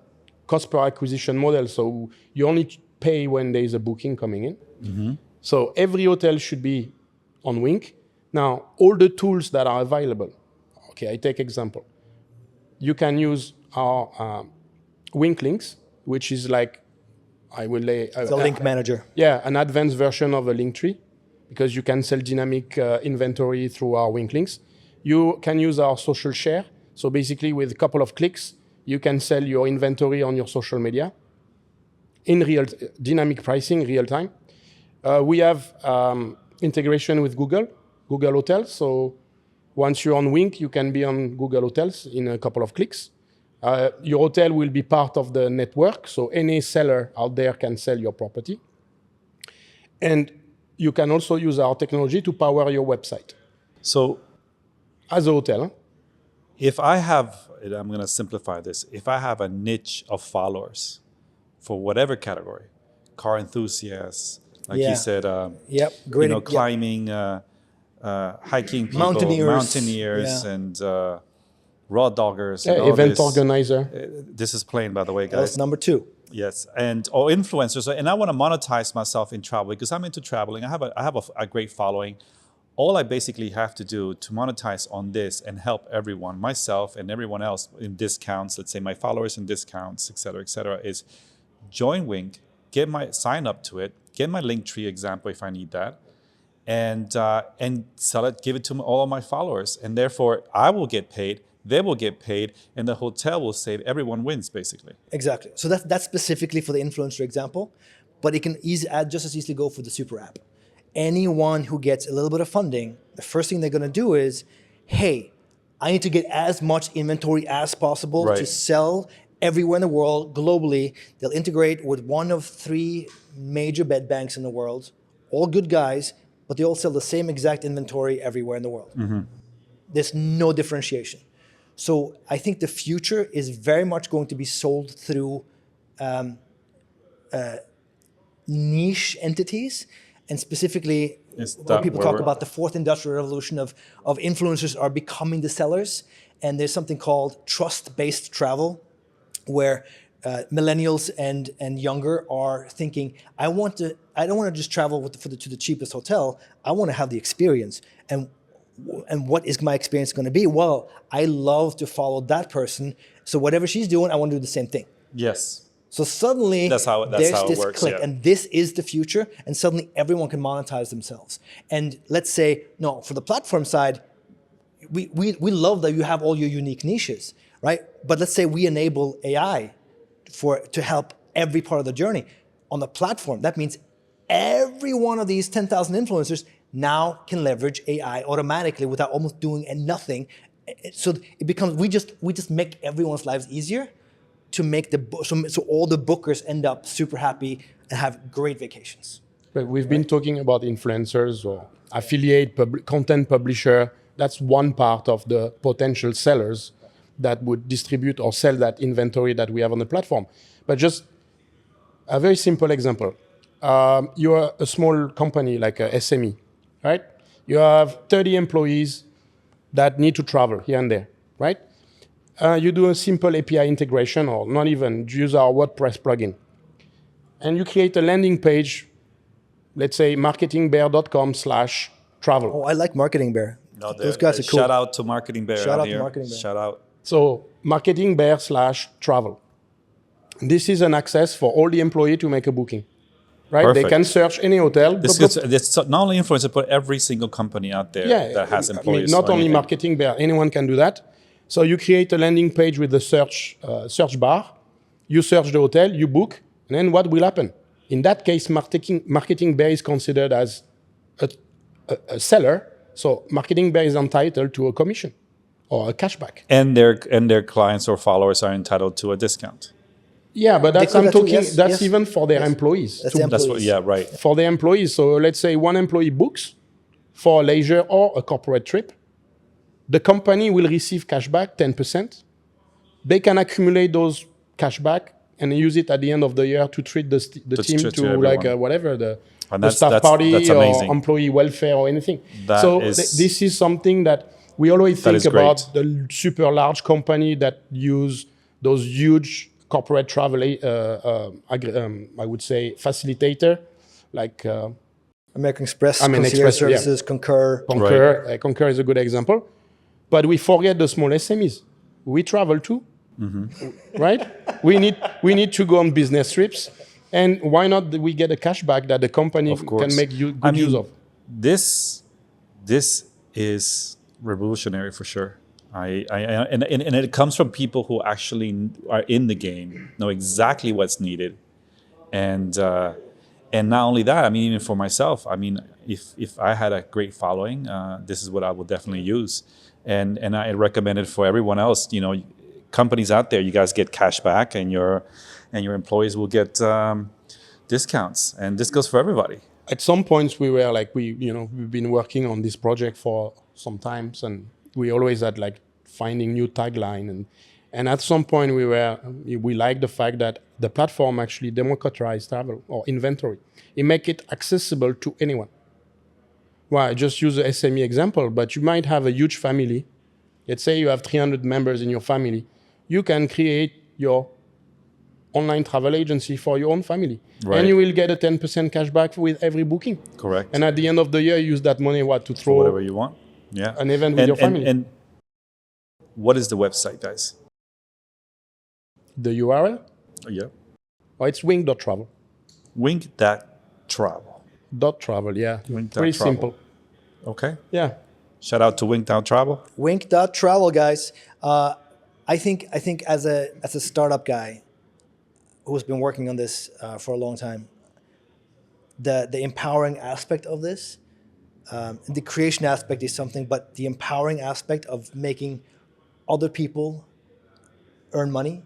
cost per acquisition model, so you only pay when there is a booking coming in. Mm-hmm. So every hotel should be on Wink. Now, all the tools that are available. Okay, I take example. You can use our Wink links, which is like, I will lay The link manager. Yeah, an advanced version of a link tree, because you can sell dynamic inventory through our Wink links. You can use our social share. So basically, with a couple of clicks, you can sell your inventory on your social media in dynamic pricing, real time. We have integration with Google Hotels. So once you're on Wink, you can be on Google Hotels in a couple of clicks. Your hotel will be part of the network, so any seller out there can sell your property. And you can also use our technology to power your website. So, as a hotel, if I have, I'm going to simplify this. If I have a niche of followers for whatever category, car enthusiasts, like you said, great. climbing, hiking people, Mountaineers. and raw doggers. event organizer. This is plain, by the way, That's guys. number 2. Yes, or influencers, and I want to monetize myself in travel because I'm into traveling. I have a great following. All I basically have to do to monetize on this and help everyone, myself and everyone else in discounts, let's say my followers in discounts, et cetera, is join Wink, sign up to it, get my Linktree example if I need that, and sell it, give it to all of my followers, and therefore I will get paid, they will get paid, and the hotel will save. Everyone wins, basically. Exactly. So that's specifically for the influencer example, but it can just as easily go for the super app. Anyone who gets a little bit of funding, the first thing they're going to do is, hey, I need to get as much inventory as possible to sell everywhere in the world, globally. They'll integrate with one of 3 major bed banks in the world, all good guys, but they all sell the same exact inventory everywhere in the world. There's no differentiation. So I think the future is very much going to be sold through niche entities, and specifically when people talk about the 4th industrial revolution of influencers are becoming the sellers, and there's something called trust-based travel, where millennials and younger are thinking, I don't want to just travel to the cheapest hotel. I want to have the experience. And what is my experience going to be? Well, I love to follow that person. So whatever she's doing, I want to do the same thing. Yes. So suddenly there's this works, click, and this is the future, and suddenly everyone can monetize themselves. And let's say, no, for the platform side, we love that you have all your unique niches, right? But let's say we enable AI to help every part of the journey. On the platform, that means every one of these 10,000 influencers now can leverage AI automatically without almost doing nothing. So it becomes, we just make everyone's lives easier to make so all the bookers end up super happy and have great vacations. But we've been talking about influencers or affiliate content publisher. That's one part of the potential sellers that would distribute or sell that inventory that we have on the platform. But just a very simple example. You're a small company like a SME, right? You have 30 employees that need to travel here and there, right? You do a simple API integration, or not even, use our WordPress plugin. And you create a landing page, let's say marketingbear.com/travel. Oh, I like Marketing Bear. No, those guys are cool. Shout out to Marketing Bear. Shout out to Marketing Bear. Shout out. So marketingbear/travel. This is an access for all the employees to make a booking, right? Perfect. They can search any hotel. It's not only influencer, but every single company out there that has employees. Not only Marketing Bear, anyone can do that. So you create a landing page with the search bar. You search the hotel, you book, and then what will happen? In that case, Marketing Bear is considered as a seller. So Marketing Bear is entitled to a commission or a cashback. And their clients or followers are entitled to a discount. Yeah, but that's yes. even for their employees. Right. For their employees. So let's say one employee books for leisure or a corporate trip. The company will receive cashback, 10%. They can accumulate those cashback and use it at the end of the year to treat the team to like whatever, the staff party or employee welfare or anything. This is something that we always think about, the super large company that use those huge corporate travel, I would say, facilitator, like American Express, Concierge Services, Concur. Concur is a good example. But we forget the small SMEs. We travel too, right? We need to go on business trips, and why not we get a cashback that the company can make good use of? This is revolutionary for sure. And it comes from people who actually are in the game, know exactly what's needed, and not only that. I mean, even for myself. I mean, if I had a great following, this is what I would definitely use. And I recommend it for everyone else. You know, companies out there, you guys get cash back, and your employees will get discounts, and this goes for everybody. At some points, we were like, we've been working on this project for some times, and we always had like finding new tagline, and at some point we liked the fact that the platform actually democratized travel or inventory. It make it accessible to anyone. Well, I just use the SME example, but you might have a huge family. Let's say you have 300 members in your family. You can create your online travel agency for your own family. Right. And you will get a 10% cashback with every booking. Correct. And at the end of the year, use that money to throw Whatever you want. Yeah. an event with your family. And what is the website, guys? The URL? Yeah. Oh, it's wing.travel. Wink.travel. .travel, yeah. Wink.travel. Pretty simple. Okay. Yeah. Shout out to Wink.travel. Wink.travel, guys. I think as a startup guy who's been working on this for a long time, the empowering aspect of this, the creation aspect is something, but the empowering aspect of making other people earn money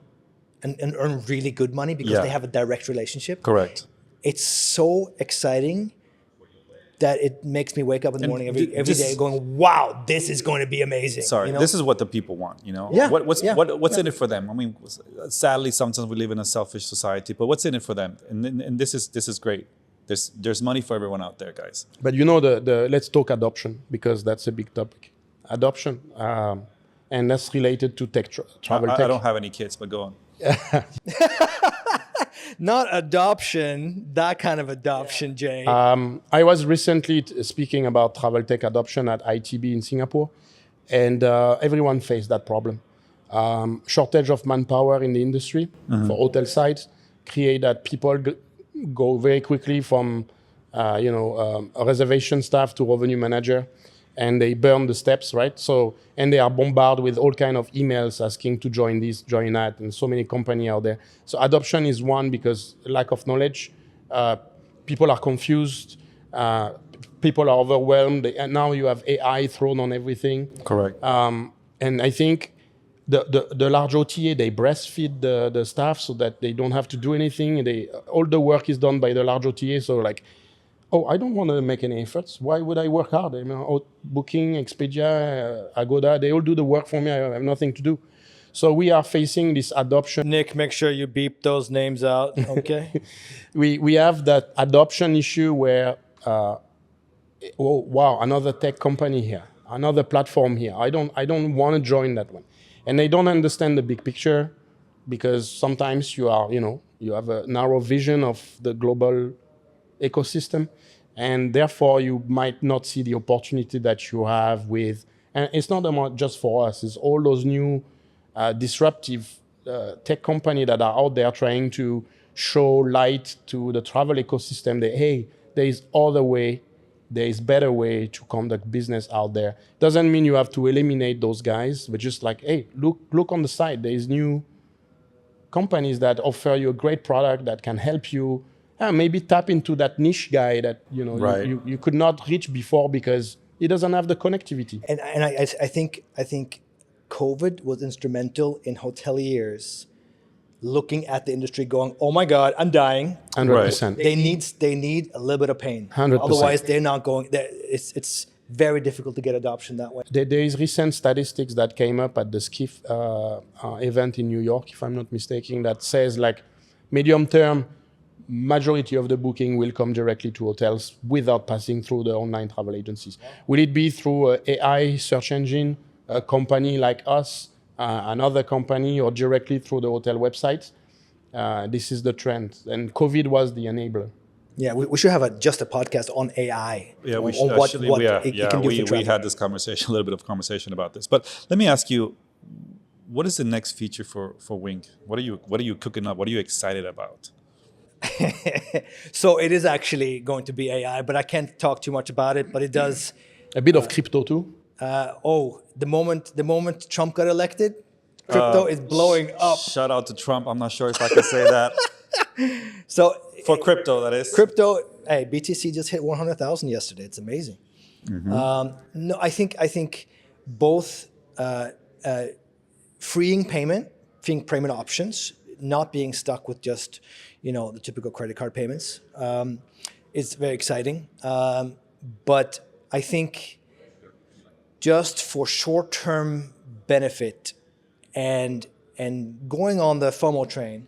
and earn really good money because they have a direct relationship. Correct. It's so exciting that it makes me wake up in the morning every day going, wow, this is going to be amazing. Sorry, you know? this is what the people want, you know? Yeah, What's in it for them? I mean, sadly, sometimes we live in a selfish society, but what's in it for them? And this is great. There's money for everyone out there, guys. But you know, let's talk adoption, because that's a big topic. Adoption, and that's related to travel tech. I don't have any kids, but go on. Not adoption, that kind of adoption, Jay. I was recently speaking about travel tech adoption at ITB in Singapore, and everyone faced that problem. Shortage of manpower in the industry for hotel sites create that people go very quickly from a reservation staff to revenue manager, and they burn the steps, right? So, and they are bombarded with all kind of emails asking to join this, join that, and so many companies out there. So adoption is one, because lack of knowledge, people are confused, people are overwhelmed, and now you have AI thrown on everything. Correct. And I think the large OTA, they breastfeed the staff so that they don't have to do anything. All the work is done by the large OTA, so like, oh, I don't want to make any efforts. Why would I work hard? I mean, Booking, Expedia, Agoda, they all do the work for me. I have nothing to do. So we are facing this adoption. Nick, make sure you beep those names out, okay? We have that adoption issue where, oh wow, another tech company here, another platform here. I don't want to join that one, and they don't understand the big picture, because sometimes you have a narrow vision of the global ecosystem, and therefore you might not see the opportunity that you have with, and it's not just for us, it's all those new disruptive tech companies that are out there trying to show light to the travel ecosystem that, hey, there is other way, there is better way to conduct business out there. Doesn't mean you have to eliminate those guys, but just like, hey, look on the side, there is new companies that offer you a great product that can help you maybe tap into that niche guy that you could not reach before because he doesn't have the connectivity. And I think COVID was instrumental in hoteliers looking at the industry going, oh my God, I'm dying. 100%. They need a little bit of pain. 100%. Otherwise, they're not going. It's very difficult to get adoption that way. There is recent statistics that came up at the Skiff event in New York, if I'm not mistaken, that says like medium term, majority of the booking will come directly to hotels without passing through the online travel agencies. Will it be through an AI search engine, a company like us, another company, or directly through the hotel websites? This is the trend, and COVID was the enabler. Yeah, we should have just a podcast on AI. Yeah, we should. We had this conversation, a little bit of conversation about this. But let me ask you, what is the next feature for Wink? What are you cooking up? What are you excited about? So it is actually going to be AI, but I can't talk too much about it. But it does a bit of crypto too. The moment Trump got elected, crypto is blowing up. Shout out to Trump. I'm not sure if I can say that. So for crypto, that is. Crypto. Hey, BTC just hit 100,000 yesterday. It's amazing. Mm-hmm. No, I think both freeing payment options, not being stuck with just the typical credit card payments, is very exciting. But I think just for short-term benefit and going on the FOMO train,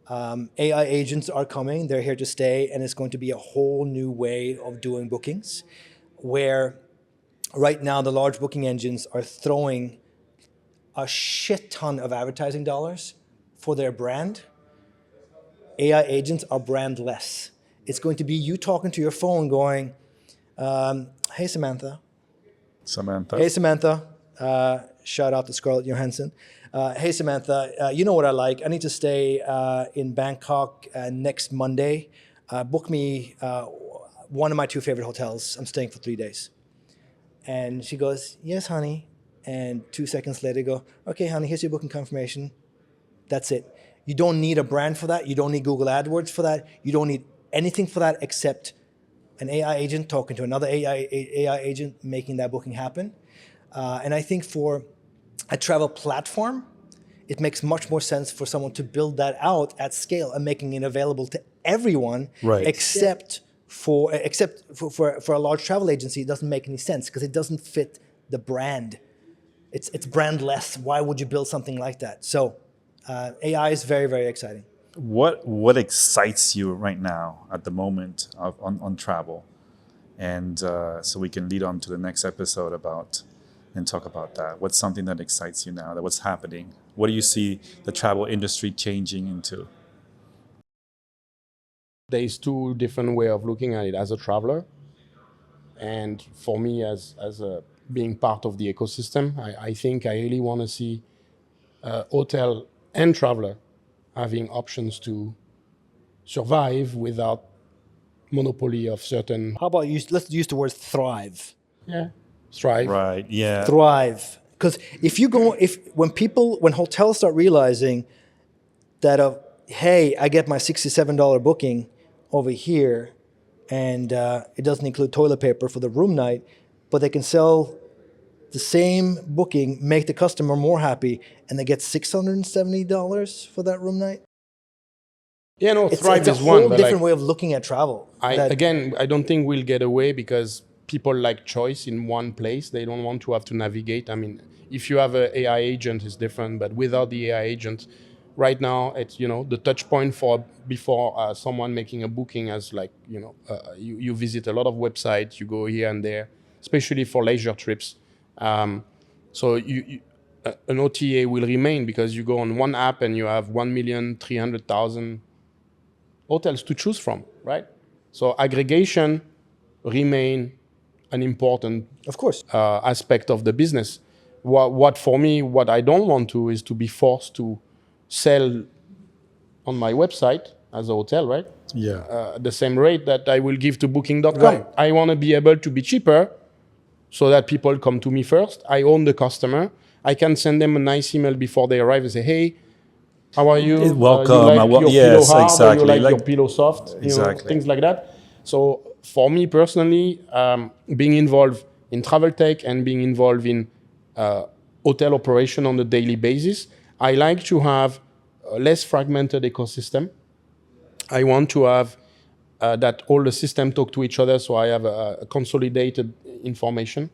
AI agents are coming. They're here to stay, and it's going to be a whole new way of doing bookings, where right now the large booking engines are throwing a shit ton of advertising dollars for their brand AI agents are brandless. It's going to be you talking to your phone going, hey, Samantha. Samantha. Hey, Samantha. Shout out to Scarlett Johansson. Hey, Samantha, you know what I like. I need to stay in Bangkok next Monday. Book me one of my 2 favorite hotels. I'm staying for 3 days. And she goes, yes, honey. And 2 seconds later, go, okay, honey, here's your booking confirmation. That's it. You don't need a brand for that. You don't need Google AdWords for that. You don't need anything for that except an AI agent talking to another AI agent, making that booking happen. And I think for a travel platform, it makes much more sense for someone to build that out at scale and making it available to everyone, Right. except for a large travel agency. It doesn't make any sense because it doesn't fit the brand. It's brandless. Why would you build something like that? So AI is very, very exciting. What excites you right now at the moment on travel? And so we can lead on to the next episode and talk about that. What's something that excites you now? What's happening? What do you see the travel industry changing into? There's 2 different ways of looking at it as a traveler. And for me, as being part of the ecosystem, I think I really want to see hotel and traveler having options to survive without monopoly of certain How about let's use the word thrive. strive. Right. Yeah. Thrive. Because when hotels start realizing that hey, I get my $67 booking over here, and it doesn't include toilet paper for the room night, but they can sell the same booking, make the customer more happy, and they get $670 for that room night. Yeah, no, thrive It's a is one, whole but different like, way of looking at travel. I don't think we'll get away because people like choice in one place. They don't want to have to navigate. I mean, if you have an AI agent, it's different, but without the AI agent, right now, it's, the touch point before someone making a booking as like, you visit a lot of websites, you go here and there, especially for leisure trips. So an OTA will remain because you go on one app and you have 1,300,000 hotels to choose from, right? So aggregation remain an important Of course. aspect of the business. What for me, what I don't want to is to be forced to sell on my website as a hotel, right? Yeah. The same rate that I will give to booking.com. Right. I want to be able to be cheaper so that people come to me first. I own the customer. I can send them a nice email before they arrive and say, hey, how are you? Welcome. You like your pillow Yes, hard exactly. or you like your pillow soft? Exactly. Things like that. So for me personally, being involved in travel tech and being involved in hotel operation on a daily basis, I like to have a less fragmented ecosystem. I want to have that all the systems talk to each other, so I have a consolidated information.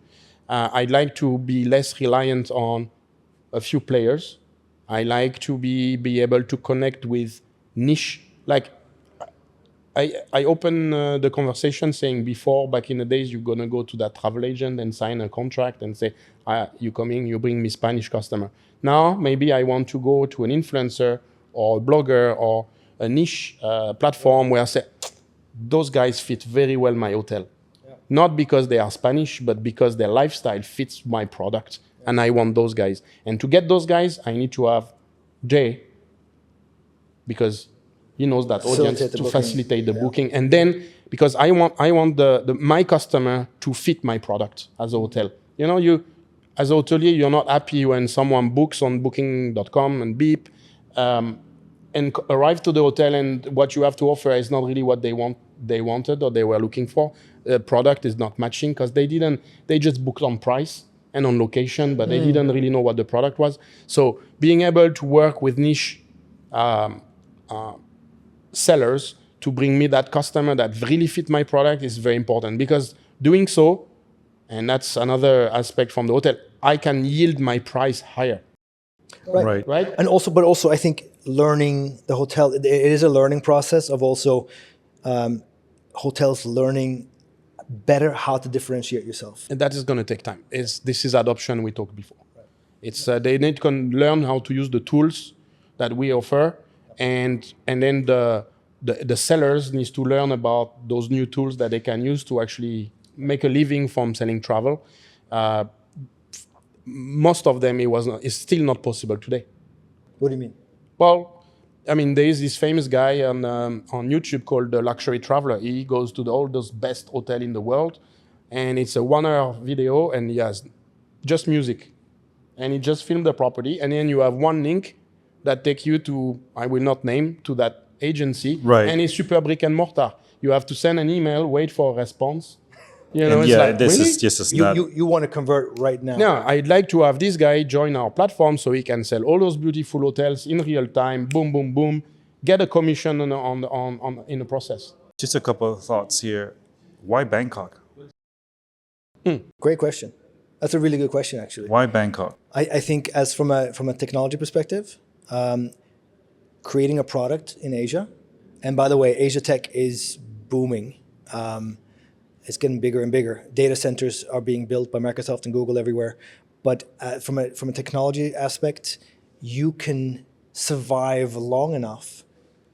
I'd like to be less reliant on a few players. I like to be able to connect with niche. Like I open the conversation saying before, back in the days, you're gonna go to that travel agent and sign a contract and say, you coming, you bring me Spanish customer. Now maybe I want to go to an influencer or a blogger or a niche platform where I say, those guys fit very well my hotel. Yeah. Not because they are Spanish, but because their lifestyle fits my product. Yeah. And I want those guys. And to get those guys, I need to have Jay, because he knows that audience to facilitate the booking. And then, because I want my customer to fit my product as a hotel. You as a hotelier, you're not happy when someone books on booking.com and beep, and arrive to the hotel and what you have to offer is not really what they wanted or they were looking for. The product is not matching because they just booked on price and on location, but they didn't really know what the product was. So being able to work with niche sellers to bring me that customer that really fit my product is very important, because doing so, and that's another aspect from the hotel, I can yield my price higher. Right. And also, I think learning the hotel, it is a learning process of also hotels learning better how to differentiate yourself. And that is going to take time. This is adoption we talked before. Right. It's they need to learn how to use the tools that we offer, and then the sellers needs to learn about those new tools that they can use to actually make a living from selling travel. Most of them, it's still not possible today. What do you mean? Well, I mean, there is this famous guy on YouTube called the Luxury Traveler. He goes to all those best hotels in the world, and it's a 1 hour video, and he has just music, and he just filmed the property, and then you have one link that takes you to, I will not name, to that agency, right? And it's super brick and mortar. You have to send an email, wait for a response. You know, and it's like, this really? is just You want to convert right now? No, I'd like to have this guy join our platform so he can sell all those beautiful hotels in real time. Boom, boom, boom. Get a commission on in the process. Just a couple of thoughts here. Why Bangkok? Great question. That's a really good question, actually. Why Bangkok? I think, as from a technology perspective, creating a product in Asia, and by the way, Asia tech is booming. It's getting bigger and bigger. Data centers are being built by Microsoft and Google everywhere. But from a technology aspect, you can survive long enough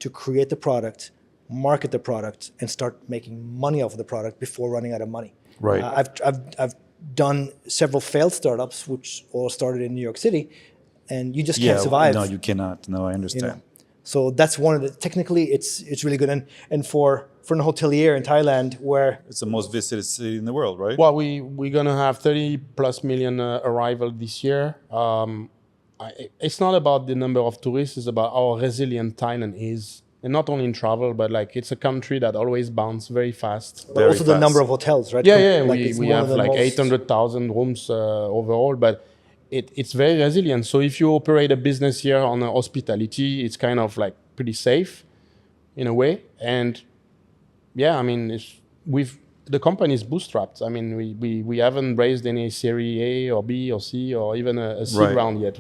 to create the product, market the product, and start making money off of the product before running out of money. Right. I've done several failed startups, which all started in New York City, and you just can't survive. No, you cannot. No, I understand. You know? So that's one of the, technically it's really good. And for an hotelier in Thailand, where it's the most visited city in the world, right? Well, we're gonna have 30+ million arrival this year. It's not about the number of tourists; it's about how resilient Thailand is, and not only in travel, but like it's a country that always bounces very fast. But also the number of hotels, right? Yeah. Like we have like 800,000 rooms overall, but it's very resilient. So if you operate a business here on hospitality, it's kind of like pretty safe in a way. And yeah, I mean, the company is bootstrapped. I mean, we haven't raised any Series A or B or C or even a seed round yet.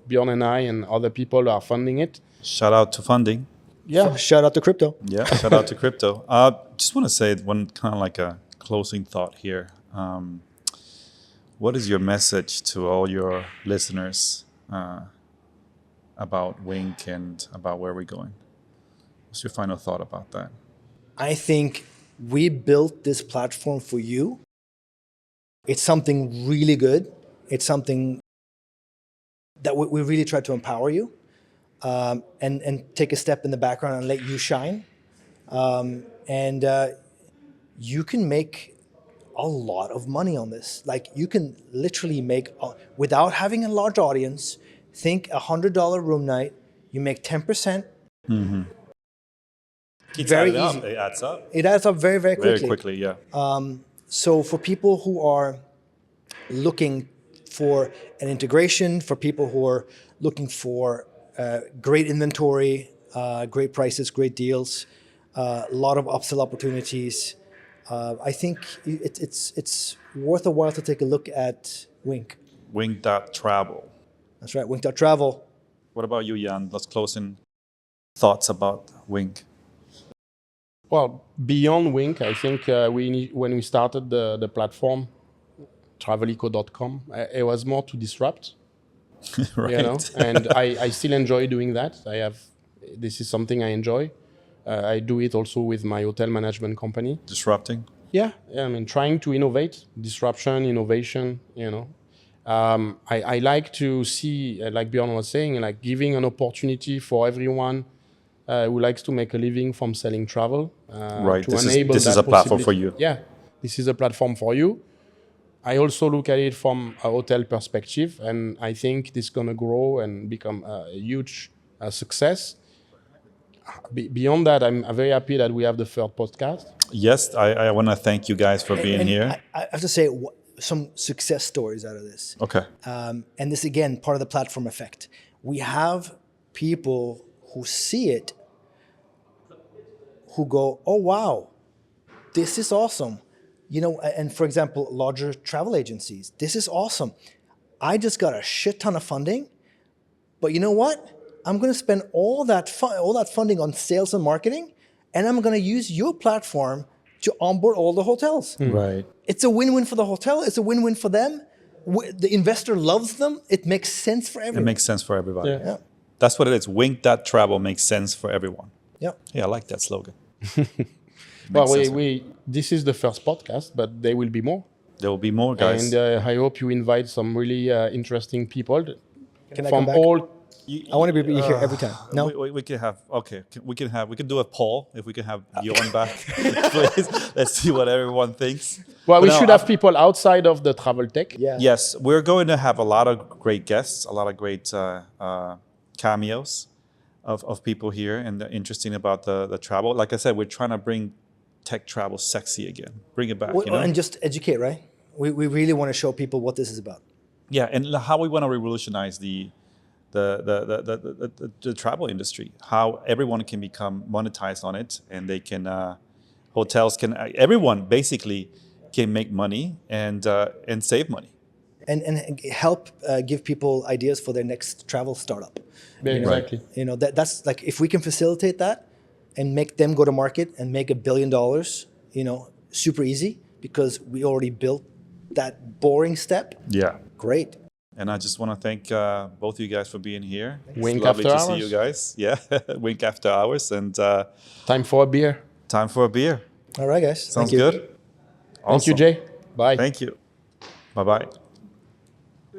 Bjorn and I and other people are funding it. Shout out to funding. Yeah. Shout out to crypto. Yeah, shout out to crypto. Just want to say one kind of like a closing thought here. What is your message to all your listeners about Wink and about where we're going? What's your final thought about that? I think we built this platform for you. It's something really good. It's something that we really try to empower you and take a step in the background and let you shine. And you can make a lot of money on this. Like you can literally make, without having a large audience, think $100 room night, you make 10%. Mm-hmm. Very easy. It adds up. It adds up very, very quickly. Very quickly, yeah. So for people who are looking for an integration, for people who are looking for great inventory, great prices, great deals, a lot of upsell opportunities, I think it's worth a while to take a look at Wink. Wink.travel. That's right, Wink.travel. What about you, Yann? Let's close in thoughts about Wink. Well, beyond Wink, I think when we started the platform, traveleco.com, it was more to disrupt. Right. You know? And I still enjoy doing that. This is something I enjoy. I do it also with my hotel management company. Disrupting? Yeah, I mean, trying to innovate, disruption, innovation, you know. I like to see, like Bjorn was saying, like giving an opportunity for everyone who likes to make a living from selling travel. Right, to this is a platform for you. Yeah, this is a platform for you. I also look at it from a hotel perspective, and I think this is going to grow and become a huge success. Beyond that, I'm very happy that we have the third podcast. Yes, I want to thank you guys for being here. I have to say some success stories out of this. Okay. And this, again, part of the platform effect. We have people who see it, who go, oh, wow, this is awesome. You know, and for example, larger travel agencies, this is awesome. I just got a shit ton of funding, but you know what? I'm going to spend all that funding on sales and marketing, and I'm going to use your platform to onboard all the hotels. Right. It's a win-win for the hotel. It's a win-win for them. The investor loves them. It makes sense for everyone. It makes sense for everybody. Yeah. Yeah. That's what it is. Wink.travel makes sense for everyone. Yeah. Yeah, I like that slogan. Well, Makes sense. this is the first podcast, but there will be more. There will be more, guys. And I hope you invite some really interesting people Can I from come back? all. I want to be here every time. No? We can have we can do a poll if we can have Bjorn back. Please, let's see what everyone thinks. Well, But we no, should have people outside of the travel tech. Yeah. Yes, we're going to have a lot of great guests, a lot of great cameos of people here, and they're interesting about the travel. Like I said, we're trying to bring tech travel sexy again, bring it back. Well, You know? and just educate, right? We really want to show people what this is about. Yeah, and how we want to revolutionize the travel industry. How everyone can become monetized on it, and they can hotels can everyone basically can make money and save money. And help give people ideas for their next travel startup. Yeah, exactly. You know, that's like, if we can facilitate that and make them go to market and make $1 billion, you know, super easy, because we already built that boring step. Yeah. Great. And I just want to thank both of you guys for being here. Wink It's lovely after to see hours. you guys. Yeah, wink after hours, and Time for a beer. time for a beer. All right, guys. Sounds Thank you. good. Thank you, Awesome. Jay. Bye. Thank you. Bye bye.